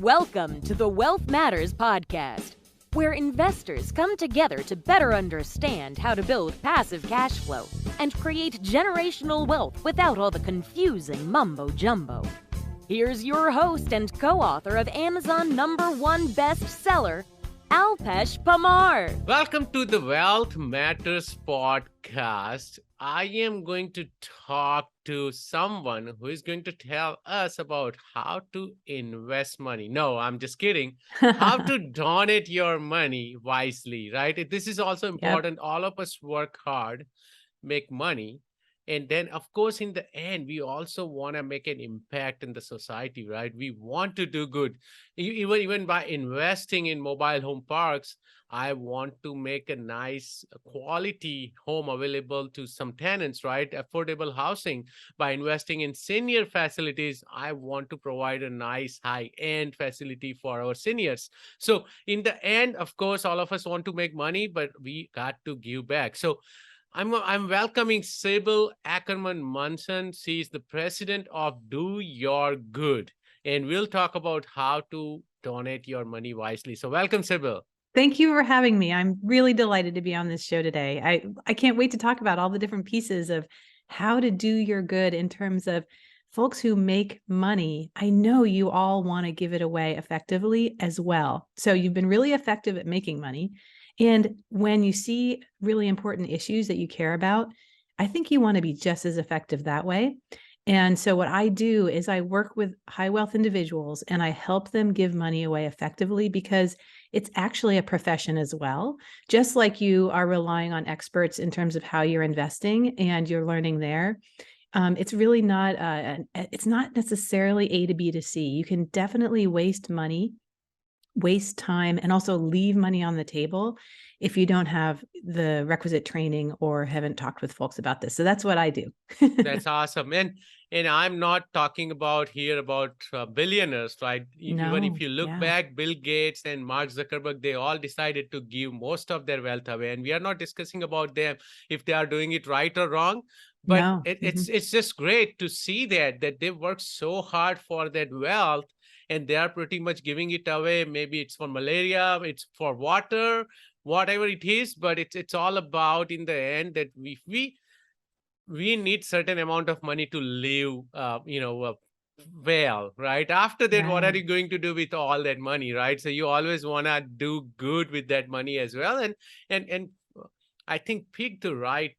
Welcome to the Wealth Matters podcast, where investors come together to better understand how to build passive cash flow and create generational wealth without all the confusing mumbo-jumbo. Here's your host and co-author of Amazon #1 bestseller, Alpesh Pamar. Welcome to the Wealth Matters podcast. I am going to talk to someone who is going to tell us about how to invest money. No, I'm just kidding. How to donate your money wisely, right? This is also important. Yep. All of us work hard, make money. And then, of course, in the end, we also want to make an impact in the society, right? We want to do good. Even by investing in mobile home parks, I want to make a nice quality home available to some tenants, right? Affordable housing. By investing in senior facilities, I want to provide a nice high-end facility for our seniors. So in the end, of course, all of us want to make money, but we got to give back. So I'm welcoming Sybil Ackerman Munson. She's the president of Do Your Good. And we'll talk about how to donate your money wisely. So welcome, Sybil. Thank you for having me. I'm really delighted to be on this show today. I can't wait to talk about all the different pieces of how to do your good in terms of folks who make money. I know you all want to give it away effectively as well. So you've been really effective at making money. And when you see really important issues that you care about, I think you want to be just as effective that way. And so what I do is I work with high wealth individuals and I help them give money away effectively because it's actually a profession as well. Just like you are relying on experts in terms of how you're investing and you're learning there. It's really not, it's not necessarily A to B to C. You can definitely waste money, waste time, and also leave money on the table if you don't have the requisite training or haven't talked with folks about this. So that's what I do. That's awesome. And I'm not talking about billionaires, right? No, even if you look back, Bill Gates and Mark Zuckerberg, they all decided to give most of their wealth away. And we are not discussing about them if they are doing it right or wrong. But no. It's just great to see that they work so hard for that wealth. And they are pretty much giving it away. Maybe it's for malaria, it's for water, whatever it is. But it's all about, in the end, that we need certain amount of money to live, well, right? After that, what are you going to do with all that money, right? So you always want to do good with that money as well. And I think pick the right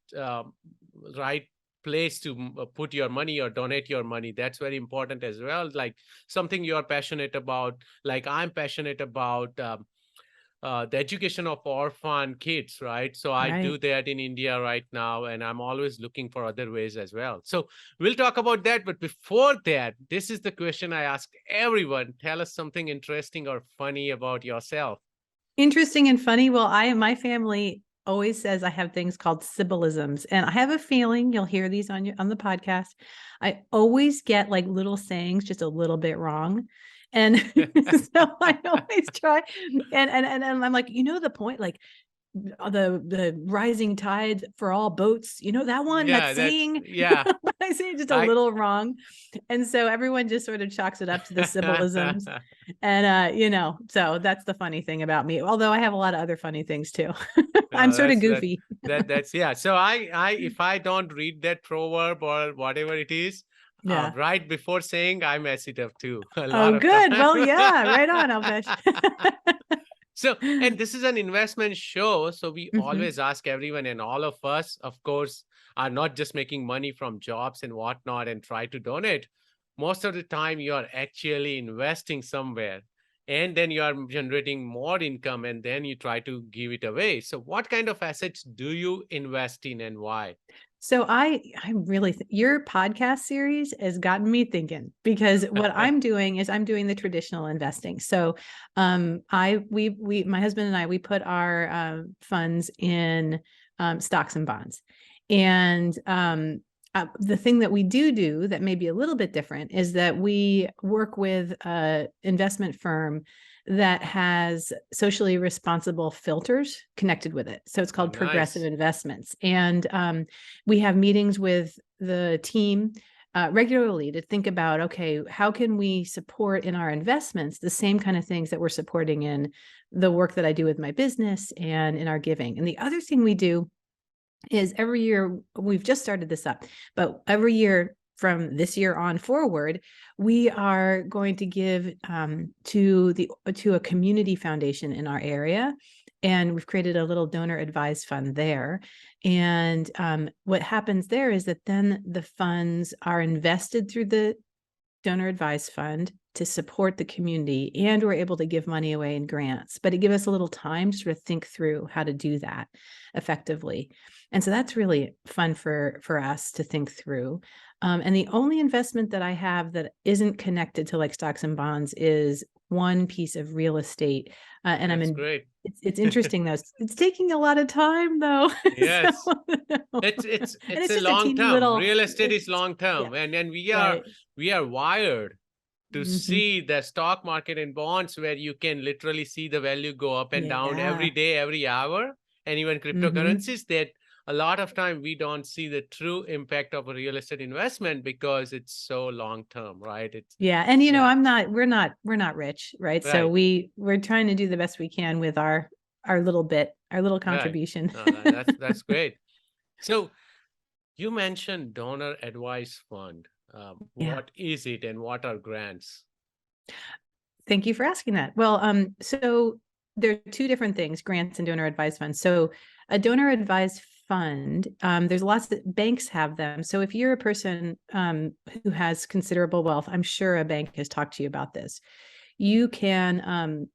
place to put your money or donate your money. That's very important as well. Like something you're passionate about, like I'm passionate about the education of orphan kids, right? So I do that in India right now, and I'm always looking for other ways as well. So we'll talk about that. But before that, this is the question I ask everyone. Tell us something interesting or funny about yourself. Interesting and funny. Well, my family always says I have things called Sybilisms, and I have a feeling you'll hear these on the podcast. I always get like little sayings just a little bit wrong, and so I always try. And I'm like, the point, like the rising tide for all boats. That one. That saying. I say it just a little wrong, and so everyone just sort of chalks it up to the Sybilisms, and so that's the funny thing about me. Although I have a lot of other funny things too. I'm sort of goofy. That's So I if I don't read that proverb or whatever it is, right before saying, I mess it up too. Oh, good. Well, right on, Alpesh. So, and this is an investment show. So we always ask everyone, and all of us, of course, are not just making money from jobs and whatnot and try to donate. Most of the time, you are actually investing somewhere. And then you are generating more income, and then you try to give it away. So what kind of assets do you invest in and why? So I'm really, your podcast series has gotten me thinking, because what I'm doing is I'm doing the traditional investing. So my husband and I, we put our funds in stocks and bonds. And the thing that we do that may be a little bit different is that we work with an investment firm that has socially responsible filters connected with it. So it's called Progressive Investments. And we have meetings with the team regularly to think about, okay, how can we support in our investments the same kind of things that we're supporting in the work that I do with my business and in our giving. And the other thing we do is every year, we've just started this up, but every year from this year on forward, we are going to give to a community foundation in our area. And we've created a little donor advised fund there. And what happens there is that then the funds are invested through the donor advised fund to support the community, and we're able to give money away in grants, but it gives us a little time to sort of think through how to do that effectively. And so that's really fun for us to think through. And the only investment that I have that isn't connected to like stocks and bonds is one piece of real estate. And That's great. It's interesting though. It's taking a lot of time though. Yes. So, It's it's a just long teeny term. little- Real estate is long term. yeah, And right. we are wired to Mhm. see the stock market and bonds where you can literally see the value go up and down every Yeah. day, every hour, and even cryptocurrencies that a lot of time we don't see the true impact of a real estate investment because it's so long term, right? It's Yeah. And yeah, we're not rich, right? So right, we're trying to do the best we can with our little bit, our little right. contribution. No, that's great. So you mentioned donor advice fund. Yeah. What is it and what are grants? Thank you for asking that. Well, so there are two different things, grants and donor advised funds. So a donor advised fund, there's lots of banks have them. So if you're a person who has considerable wealth, I'm sure a bank has talked to you about this. You can,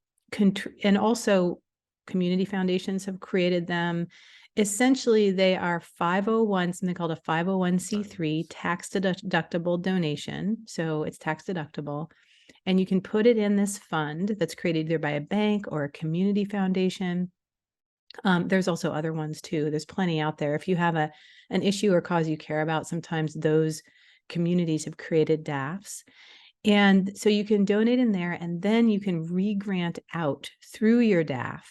and also community foundations have created them. Essentially, they are 501, something called a 501c3 tax deductible donation. So it's tax deductible. And you can put it in this fund that's created either by a bank or a community foundation. There's also other ones too. There's plenty out there. If you have an issue or cause you care about, sometimes those communities have created DAFs. And so you can donate in there, and then you can re-grant out through your DAF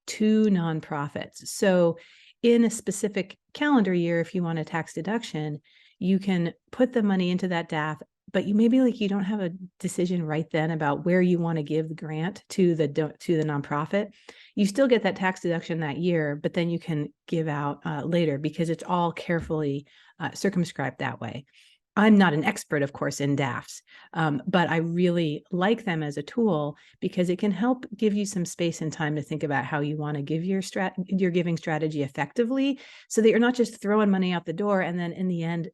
to nonprofits. So in a specific calendar year, if you want a tax deduction, you can put the money into that DAF, but you maybe like you don't have a decision right then about where you want to give the grant to the nonprofit. You still get that tax deduction that year, but then you can give out later because it's all carefully circumscribed that way. I'm not an expert, of course, in DAFs, but I really like them as a tool because it can help give you some space and time to think about how you want to give your giving strategy effectively, so that you're not just throwing money out the door and then in the end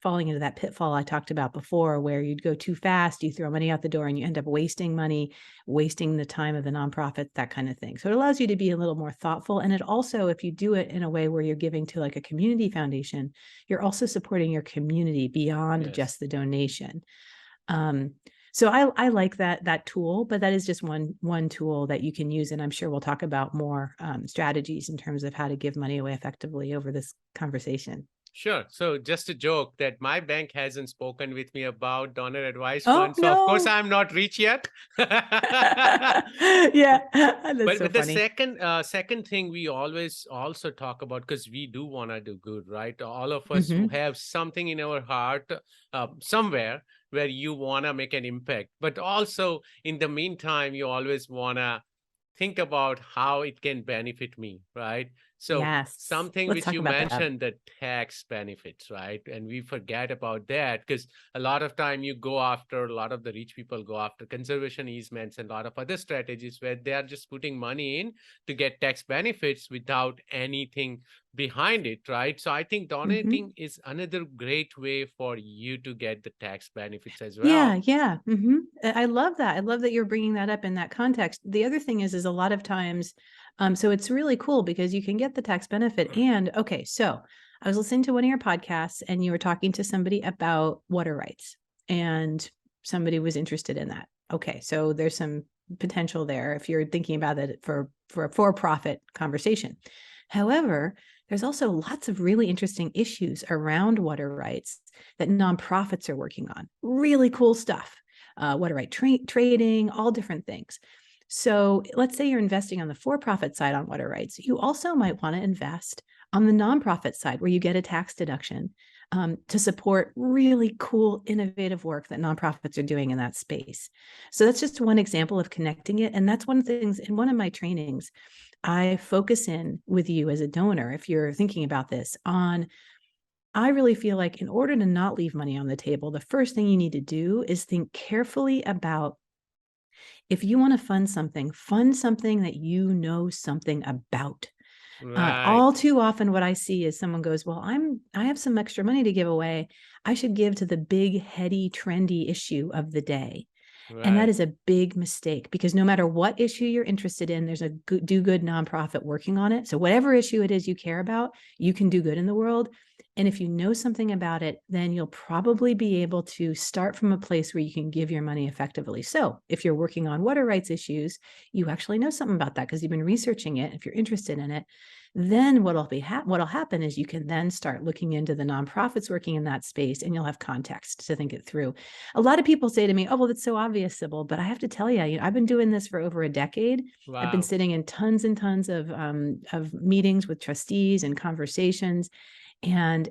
falling into that pitfall I talked about before, where you'd go too fast, you throw money out the door and you end up wasting money, wasting the time of the nonprofit, that kind of thing. So it allows you to be a little more thoughtful. And it also, if you do it in a way where you're giving to like a community foundation, you're also supporting your community beyond Yes. just the donation. So I like that tool, but that is just one tool that you can use. And I'm sure we'll talk about more strategies in terms of how to give money away effectively over this conversation. Sure. So just a joke that my bank hasn't spoken with me about donor advice Oh, fund. So of course no. I'm not rich yet. Yeah, that's so But the funny. second thing we always also talk about, because we do want to do good, right? All of us Mhm. have something in our heart somewhere where you want to make an impact. But also in the meantime, you always want to think about how it can benefit me, right? So Yes. something Let's which talk you about that. mentioned, the tax benefits, right? And we forget about that because a lot of time you go after, a lot of the rich people go after conservation easements and a lot of other strategies where they are just putting money in to get tax benefits without anything behind it, right? So I think donating is another great way for you to get the tax benefits as well. Yeah. I love that. I love that you're bringing that up in that context. The other thing is a lot of times, so it's really cool because you can get the tax benefit. And okay, so I was listening to one of your podcasts and you were talking to somebody about water rights and somebody was interested in that. Okay, so there's some potential there if you're thinking about it for a for-profit conversation. However, there's also lots of really interesting issues around water rights that nonprofits are working on. Really cool stuff. Water right trading, all different things. So let's say you're investing on the for-profit side on water rights. You also might want to invest on the nonprofit side where you get a tax deduction to support really cool, innovative work that nonprofits are doing in that space. So that's just one example of connecting it. And that's one of the things in one of my trainings, I focus in with you as a donor, if you're thinking about this, on I really feel like in order to not leave money on the table, the first thing you need to do is think carefully about if you want to fund something that you know something about. Right. All too often what I see is someone goes, well, I have some extra money to give away. I should give to the big, heady, trendy issue of the day. And that Right. is a big mistake, because no matter what issue you're interested in, there's a do good nonprofit working on it. So whatever issue it is you care about, you can do good in the world. And if you know something about it, then you'll probably be able to start from a place where you can give your money effectively. So if you're working on water rights issues, you actually know something about that because you've been researching it. If you're interested in it, then what'll happen is you can then start looking into the nonprofits working in that space, and you'll have context to think it through. A lot of people say to me, oh, well, that's so obvious, Sybil, but I have to tell you, I've been doing this for over a decade. I've been Wow. sitting in tons and tons of meetings with trustees and conversations. And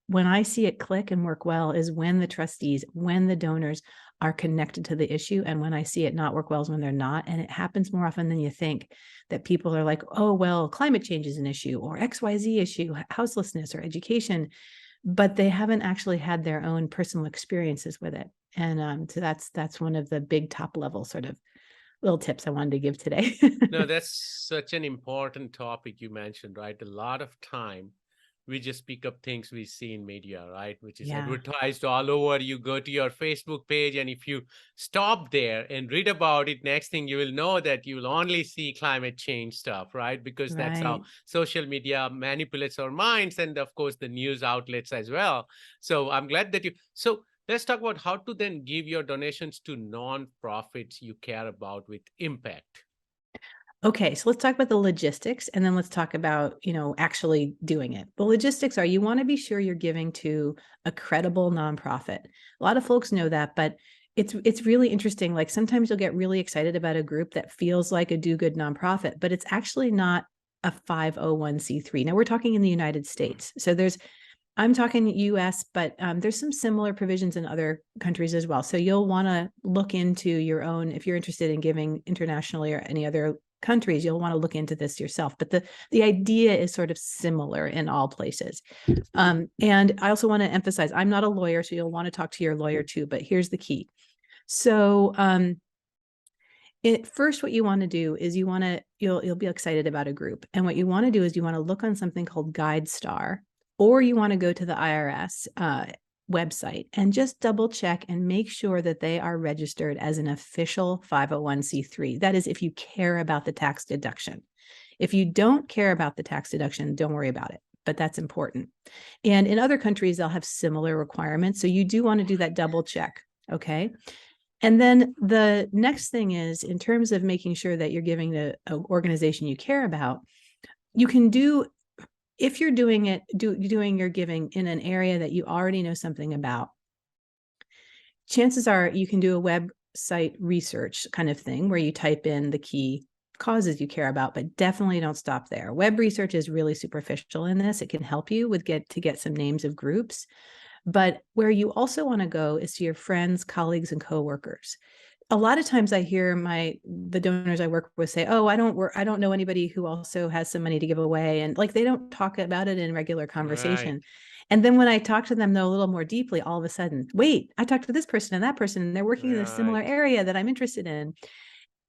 when I see it click and work well is when the trustees, when the donors are connected to the issue. And when I see it not work well is when they're not. And it happens more often than you think, that people are like, oh, well, climate change is an issue, or XYZ issue, houselessness or education, but they haven't actually had their own personal experiences with it. And so that's one of the big top level sort of little tips I wanted to give today. No, that's such an important topic you mentioned, right? A lot of time we just pick up things we see in media, right? Which is Yeah. advertised all over. You go to your Facebook page, and if you stop there and read about it, next thing you will know that you will only see climate change stuff, right? Because that's how Right. social media manipulates our minds, and of course the news outlets as well. So I'm glad that so let's talk about how to then give your donations to non-profits you care about with impact. Okay, so let's talk about the logistics, and then let's talk about, actually doing it. The logistics are, you want to be sure you're giving to a credible nonprofit. A lot of folks know that, but it's really interesting. Like sometimes you'll get really excited about a group that feels like a do-good nonprofit, but it's actually not a 501c3. Now we're talking in the United States. So I'm talking US, but there's some similar provisions in other countries as well. So you'll want to look into your own, if you're interested in giving internationally or any other countries, you'll want to look into this yourself. But the idea is sort of similar in all places. And I also want to emphasize, I'm not a lawyer, so you'll want to talk to your lawyer too, but here's the key. So first, what you want to do is you'll be excited about a group. And what you want to do is you want to look on something called GuideStar, or you want to go to the IRS website and just double check and make sure that they are registered as an official 501c3. That is, if you care about the tax deduction. If you don't care about the tax deduction, don't worry about it, but that's important. And in other countries, they'll have similar requirements. So you do want to do that double check, okay? And then the next thing is, in terms of making sure that you're giving the organization you care about, you can do, if you're doing your giving in an area that you already know something about, chances are you can do a website research kind of thing where you type in the key causes you care about, but definitely don't stop there. Web research is really superficial in this. It can help you get some names of groups, but where you also want to go is to your friends, colleagues, and coworkers. A lot of times I hear the donors I work with say, oh, I don't know anybody who also has some money to give away. And like, they don't talk about it in regular conversation. Right. And then when I talk to them though a little more deeply, all of a sudden, wait, I talked to this person and that person, and they're working in a similar Right. area that I'm interested in.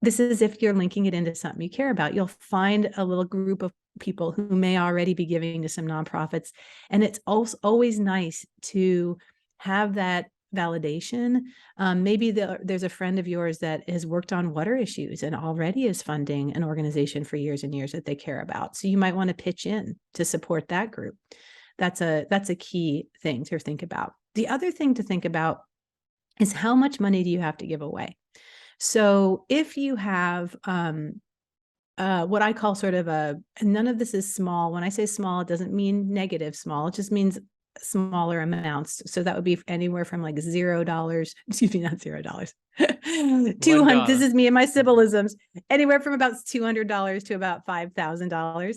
This is if you're linking it into something you care about. You'll find a little group of people who may already be giving to some nonprofits. And it's also always nice to have that validation. Maybe there's a friend of yours that has worked on water issues and already is funding an organization for years and years that they care about. So you might want to pitch in to support that group. That's a key thing to think about. The other thing to think about is, how much money do you have to give away? So if you have what I call sort of and none of this is small. When I say small, it doesn't mean negative small. It just means smaller amounts. So that would be anywhere from like $0, excuse me, not $0, $200. This $1. is me and my Sybilisms. Anywhere from about $200 to about $5,000.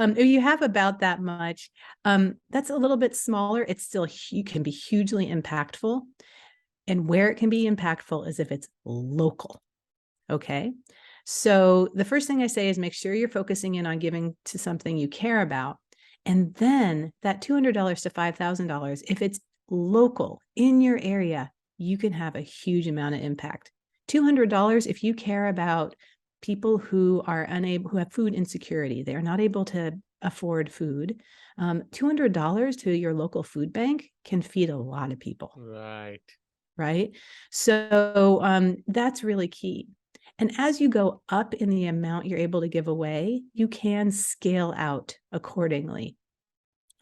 If you have about that much, that's a little bit smaller. It's still can be hugely impactful. And where it can be impactful is if it's local. Okay. So the first thing I say is make sure you're focusing in on giving to something you care about. And then that $200 to $5,000, if it's local in your area, you can have a huge amount of impact. $200, if you care about people who are unable, who have food insecurity, they are not able to afford food. $200 to your local food bank can feed a lot of people. Right. Right. So that's really key. And as you go up in the amount you're able to give away, you can scale out accordingly.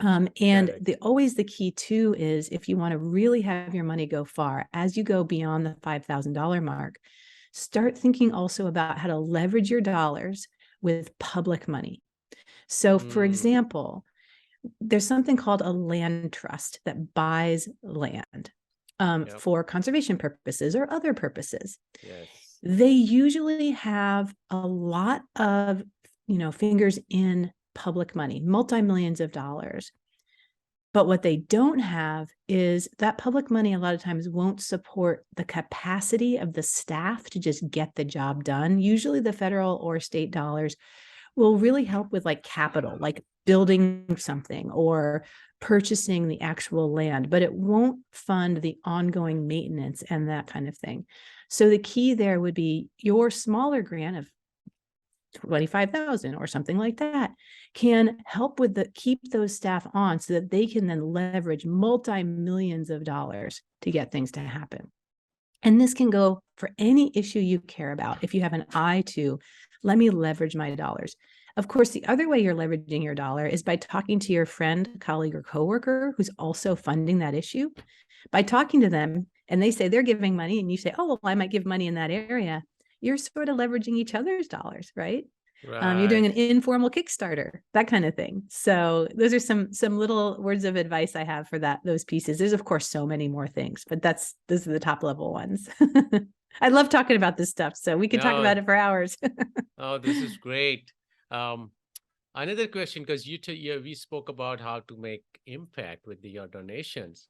And always the key too is if you want to really have your money go far, as you go beyond the $5,000 mark, start thinking also about how to leverage your dollars with public money. So for example, there's something called a land trust that buys land for conservation purposes or other purposes. Yes. They usually have a lot of, fingers in public money, multi-millions of dollars. But what they don't have is that public money a lot of times won't support the capacity of the staff to just get the job done. Usually the federal or state dollars will really help with like capital, like building something or purchasing the actual land, but it won't fund the ongoing maintenance and that kind of thing. So the key there would be your smaller grant of $25,000 or something like that can help with keep those staff on so that they can then leverage multi-millions of dollars to get things to happen. And this can go for any issue you care about. If you have an eye to, let me leverage my dollars. Of course, the other way you're leveraging your dollar is by talking to your friend, colleague, or coworker who's also funding that issue. By talking to them and they say they're giving money and you say, oh, well, I might give money in that area. You're sort of leveraging each other's dollars, right? You're doing an informal Kickstarter, that kind of thing. So those are some little words of advice I have for those pieces. There's of course so many more things, but those are the top level ones. I love talking about this stuff, so we could talk about it for hours. Oh, this is great. Another question, because we spoke about how to make impact with your donations.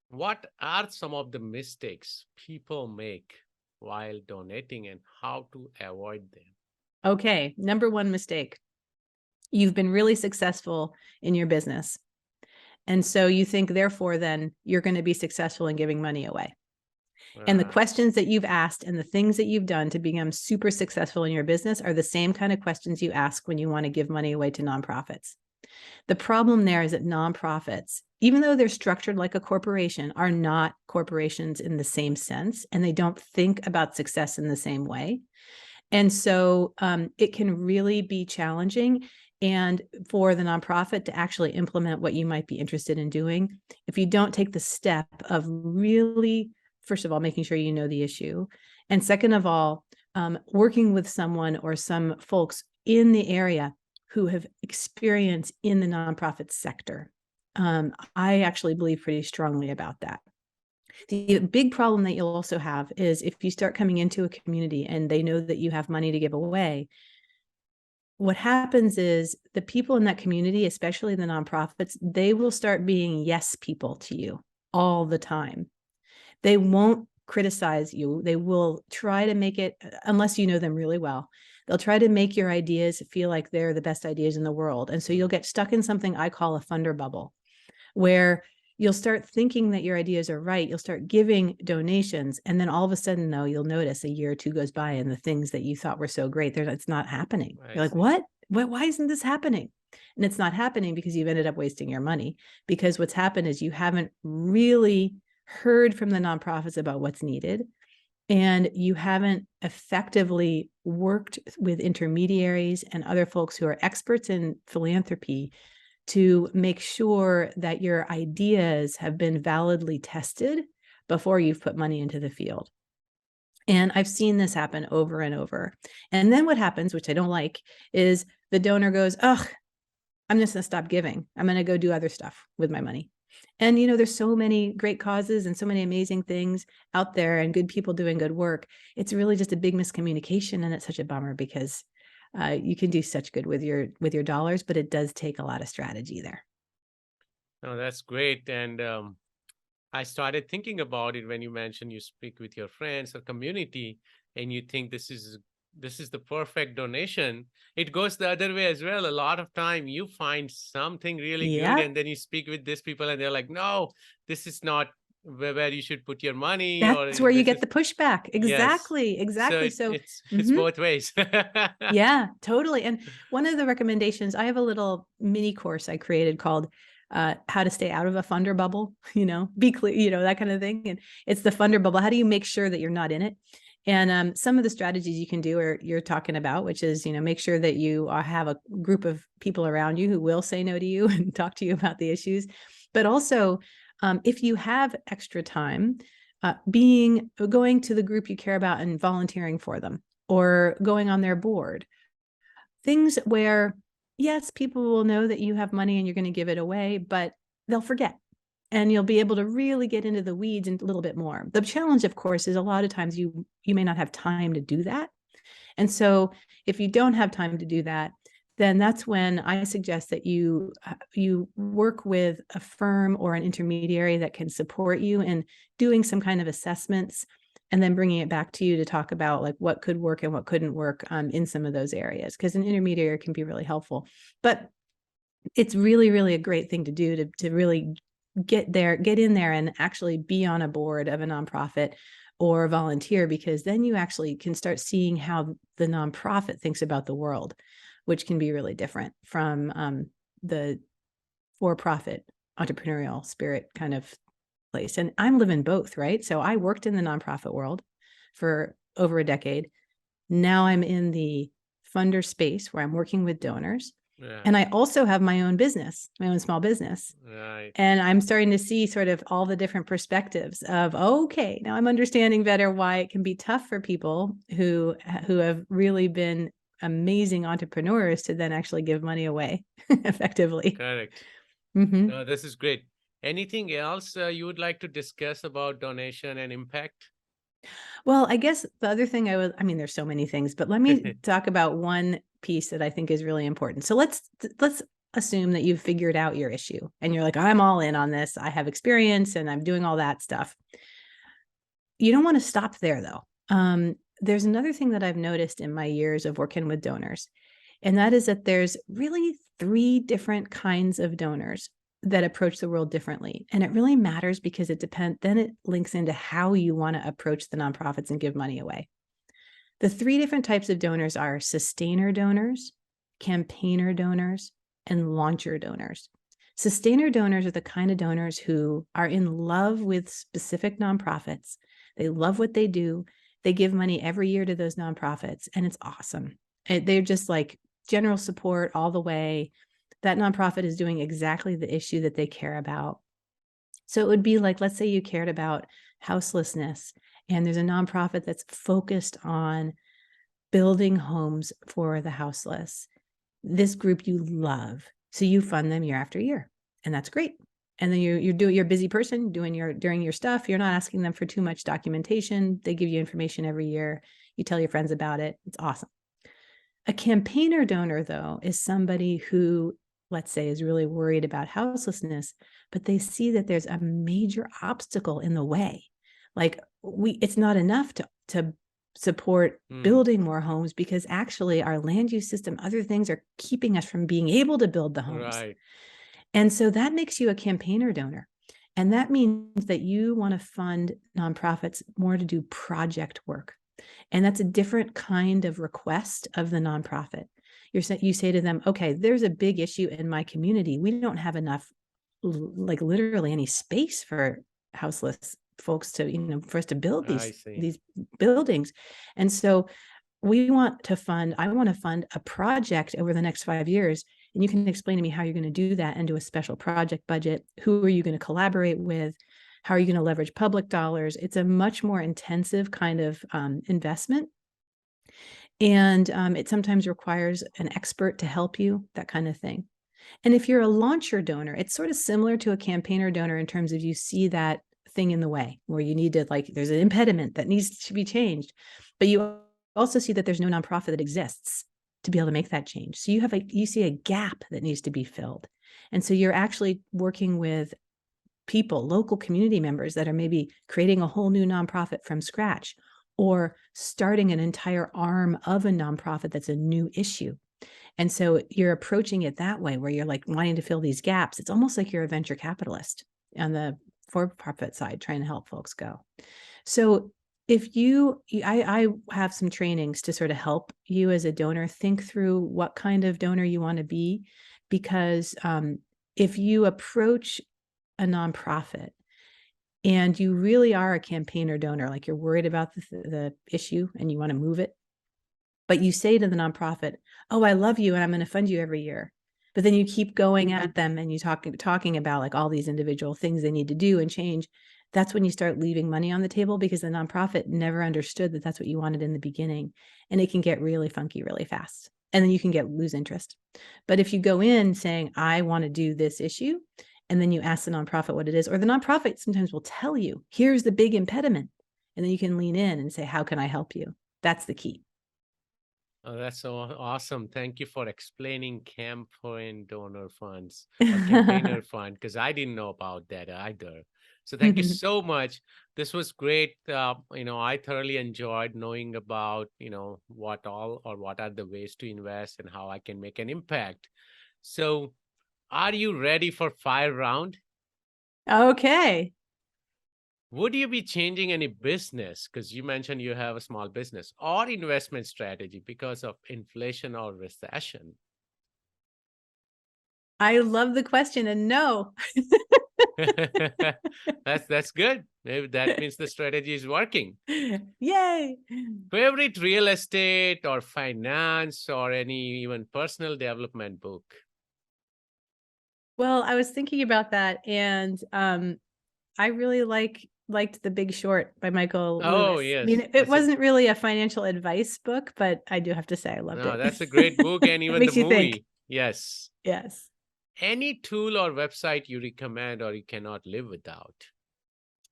What are some of the mistakes people make while donating and how to avoid them? Okay, number one mistake. You've been really successful in your business. And so you think, therefore, then you're going to be successful in giving money away. And the questions that you've asked and the things that you've done to become super successful in your business are the same kind of questions you ask when you want to give money away to nonprofits. The problem there is that nonprofits, even though they're structured like a corporation, are not corporations in the same sense, and they don't think about success in the same way. And so it can really be challenging. And for the nonprofit to actually implement what you might be interested in doing, if you don't take the step of really, first of all, making sure you know the issue. And second of all, working with someone or some folks in the area who have experience in the nonprofit sector. I actually believe pretty strongly about that. The big problem that you'll also have is if you start coming into a community and they know that you have money to give away, what happens is the people in that community, especially the nonprofits, they will start being yes people to you all the time. They won't criticize you. They will try to make it, unless you know them really well, they'll try to make your ideas feel like they're the best ideas in the world. And so you'll get stuck in something I call a funder bubble, where you'll start thinking that your ideas are right. You'll start giving donations. And then all of a sudden, though, you'll notice a year or two goes by and the things that you thought were so great, it's not happening. You're like, what? Why isn't this happening? And it's not happening because you've ended up wasting your money. Because what's happened is you haven't really heard from the nonprofits about what's needed. And you haven't effectively worked with intermediaries and other folks who are experts in philanthropy to make sure that your ideas have been validly tested before you've put money into the field. And I've seen this happen over and over. And then what happens, which I don't like, is the donor goes, ugh, I'm just going to stop giving. I'm going to go do other stuff with my money. And, there's so many great causes and so many amazing things out there and good people doing good work. It's really just a big miscommunication. And it's such a bummer because you can do such good with your dollars, but it does take a lot of strategy there. Oh, that's great. And I started thinking about it when you mentioned you speak with your friends or community and you think this is the perfect donation. It goes the other way as well. A lot of time you find something really good Yeah, and then you speak with these people and they're like, no, this is not where you should put your money, or that's where you this get is, the pushback. yes. Exactly. So Exactly. So, it's mhm. both ways. Yeah, totally. And one of the recommendations, I have a little mini course I created called How to Stay Out of a Funder Bubble, be clear, that kind of thing. And it's the funder bubble. How do you make sure that you're not in it? And some of the strategies you can do are you're talking about, which is, make sure that you have a group of people around you who will say no to you and talk to you about the issues. But also, if you have extra time, going to the group you care about and volunteering for them, or going on their board, things where, yes, people will know that you have money and you're going to give it away, but they'll forget. And you'll be able to really get into the weeds a little bit more. The challenge, of course, is a lot of times you may not have time to do that. And so if you don't have time to do that, then that's when I suggest that you work with a firm or an intermediary that can support you in doing some kind of assessments and then bringing it back to you to talk about like what could work and what couldn't work in some of those areas, because an intermediary can be really helpful. But it's really, really a great thing to do to really get in there and actually be on a board of a nonprofit or volunteer, because then you actually can start seeing how the nonprofit thinks about the world, which can be really different from the for-profit entrepreneurial spirit kind of place. And I'm living both, right? So I worked in the nonprofit world for over a decade. Now I'm in the funder space where I'm working with donors. Yeah. And I also have my own business, my own small business. Right. And I'm starting to see sort of all the different perspectives of, okay, now I'm understanding better why it can be tough for people who have really been amazing entrepreneurs to then actually give money away effectively. Correct. Mm-hmm. No, this is great. Anything else you would like to discuss about donation and impact? Well, I guess the other thing there's so many things, but let me talk about one piece that I think is really important. So let's assume that you've figured out your issue and you're like, I'm all in on this. I have experience and I'm doing all that stuff. You don't want to stop there though. There's another thing that I've noticed in my years of working with donors, and that is that there's really 3 different kinds of donors that approach the world differently. And it really matters because then it links into how you want to approach the nonprofits and give money away. The 3 different types of donors are sustainer donors, campaigner donors, and launcher donors. Sustainer donors are the kind of donors who are in love with specific nonprofits. They love what they do. They give money every year to those nonprofits, and it's awesome. They're just like general support all the way. That nonprofit is doing exactly the issue that they care about. So it would be like, let's say you cared about houselessness, and there's a nonprofit that's focused on building homes for the houseless. This group you love, so you fund them year after year, and that's great. And then you're a busy person doing your stuff. You're not asking them for too much documentation. They give you information every year. You tell your friends about it. It's awesome. A campaigner donor, though, is somebody who, let's say, is really worried about houselessness, but they see that there's a major obstacle in the way. Like it's not enough to support building more homes, because actually our land use system, other things are keeping us from being able to build the homes. Right. And so that makes you a campaigner donor. And that means that you want to fund nonprofits more to do project work. And that's a different kind of request of the nonprofit. You say to them, okay, there's a big issue in my community. We don't have enough, like literally any space for houseless folks to, for us to build these buildings. And so I want to fund a project over the next 5 years. And you can explain to me how you're going to do that and do a special project budget. Who are you going to collaborate with? How are you going to leverage public dollars? It's a much more intensive kind of investment. And it sometimes requires an expert to help you, that kind of thing. And if you're a launcher donor, it's sort of similar to a campaigner donor in terms of you see that thing in the way where you need to, like, there's an impediment that needs to be changed, but you also see that there's no nonprofit that exists to be able to make that change. So you see a gap that needs to be filled. And so you're actually working with people, local community members that are maybe creating a whole new nonprofit from scratch, or starting an entire arm of a nonprofit that's a new issue. And so you're approaching it that way, where you're like wanting to fill these gaps. It's almost like you're a venture capitalist on the for-profit side, trying to help folks go. So if I have some trainings to sort of help you as a donor think through what kind of donor you want to be, because if you approach a nonprofit and you really are a campaigner donor, like you're worried about the issue and you want to move it, but you say to the nonprofit, oh, I love you and I'm going to fund you every year. But then you keep going at them and you talking about like all these individual things they need to do and change. That's when you start leaving money on the table, because the nonprofit never understood that that's what you wanted in the beginning. And it can get really funky really fast. And then you can lose interest. But if you go in saying, I want to do this issue, and then you ask the nonprofit what it is, or the nonprofit sometimes will tell you, here's the big impediment. And then you can lean in and say, how can I help you? That's the key. Oh, that's so awesome. Thank you for explaining campaign donor funds or campaigner fund, because I didn't know about that either. So thank you so much. This was great. I thoroughly enjoyed knowing about, what are the ways to invest and how I can make an impact. So are you ready for fire round? Okay. Would you be changing any business, because you mentioned you have a small business, or investment strategy because of inflation or recession? I love the question, and no. That's good. Maybe that means the strategy is working. Yay. Favorite real estate or finance or any even personal development book? Well, I was thinking about that, and I really liked The Big Short by Michael Oh, Lewis. yes. I mean, it wasn't really a financial advice book, but I do have to say I loved it. That's a great book, and even the makes you movie. think. Yes. Yes. Any tool or website you recommend or you cannot live without?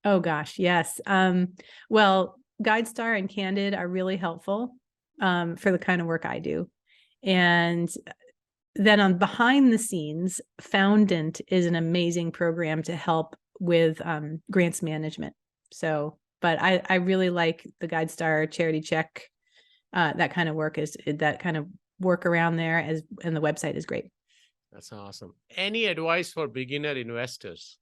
Oh gosh, yes. Well, GuideStar and Candid are really helpful for the kind of work I do. And then on behind the scenes, Foundant is an amazing program to help with grants management. So, but I really like the GuideStar, Charity Check, that kind of work around there, and the website is great. That's awesome. Any advice for beginner investors?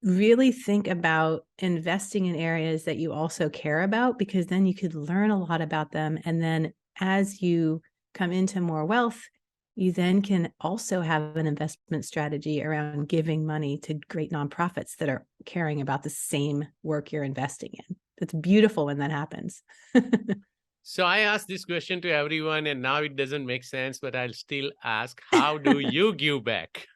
Really think about investing in areas that you also care about, because then you could learn a lot about them. And then as you come into more wealth, you then can also have an investment strategy around giving money to great nonprofits that are caring about the same work you're investing in. It's beautiful when that happens. So I asked this question to everyone, and now it doesn't make sense, but I'll still ask, how do you give back?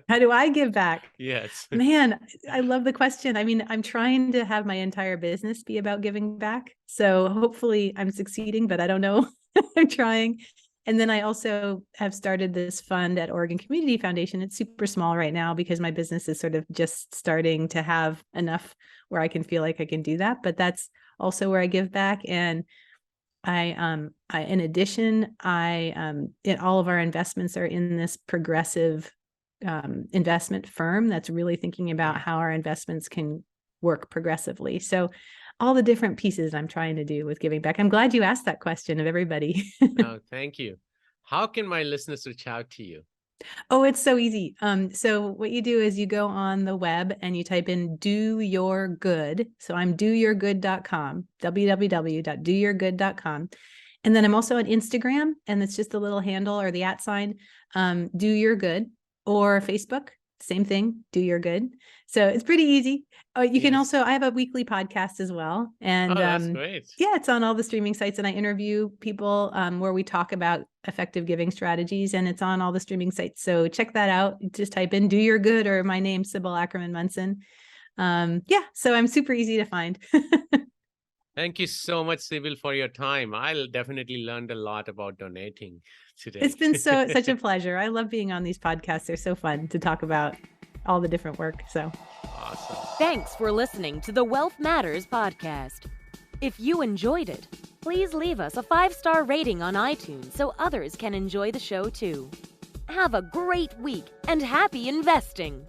How do I give back? Yes. Man, I love the question. I mean, I'm trying to have my entire business be about giving back. So hopefully I'm succeeding, but I don't know. I'm trying. And then I also have started this fund at Oregon Community Foundation. It's super small right now because my business is sort of just starting to have enough where I can feel like I can do that. But that's also where I give back. And in addition, all of our investments are in this progressive investment firm that's really thinking about how our investments can work progressively. So all the different pieces I'm trying to do with giving back. I'm glad you asked that question of everybody. Oh, thank you. How can my listeners reach out to you? Oh, it's so easy. So what you do is you go on the web and you type in Do Your Good. So I'm doyourgood.com, www.doyourgood.com. And then I'm also on Instagram, and it's just the little handle or the @sign, Do Your Good, or Facebook, same thing, Do Your Good. So it's pretty easy. You can also, I have a weekly podcast as well. And that's great. Yeah, it's on all the streaming sites, and I interview people where we talk about effective giving strategies, and it's on all the streaming sites. So check that out. Just type in Do Your Good or my name, Sybil Ackerman Munson. So I'm super easy to find. Thank you so much, Sybil, for your time. I'll definitely learned a lot about donating today. It's been such a pleasure. I love being on these podcasts. They're so fun to talk about all the different work. So Awesome. Thanks for listening to the Wealth Matters podcast. If you enjoyed it, please leave us a 5-star rating on iTunes so others can enjoy the show too. Have a great week and happy investing!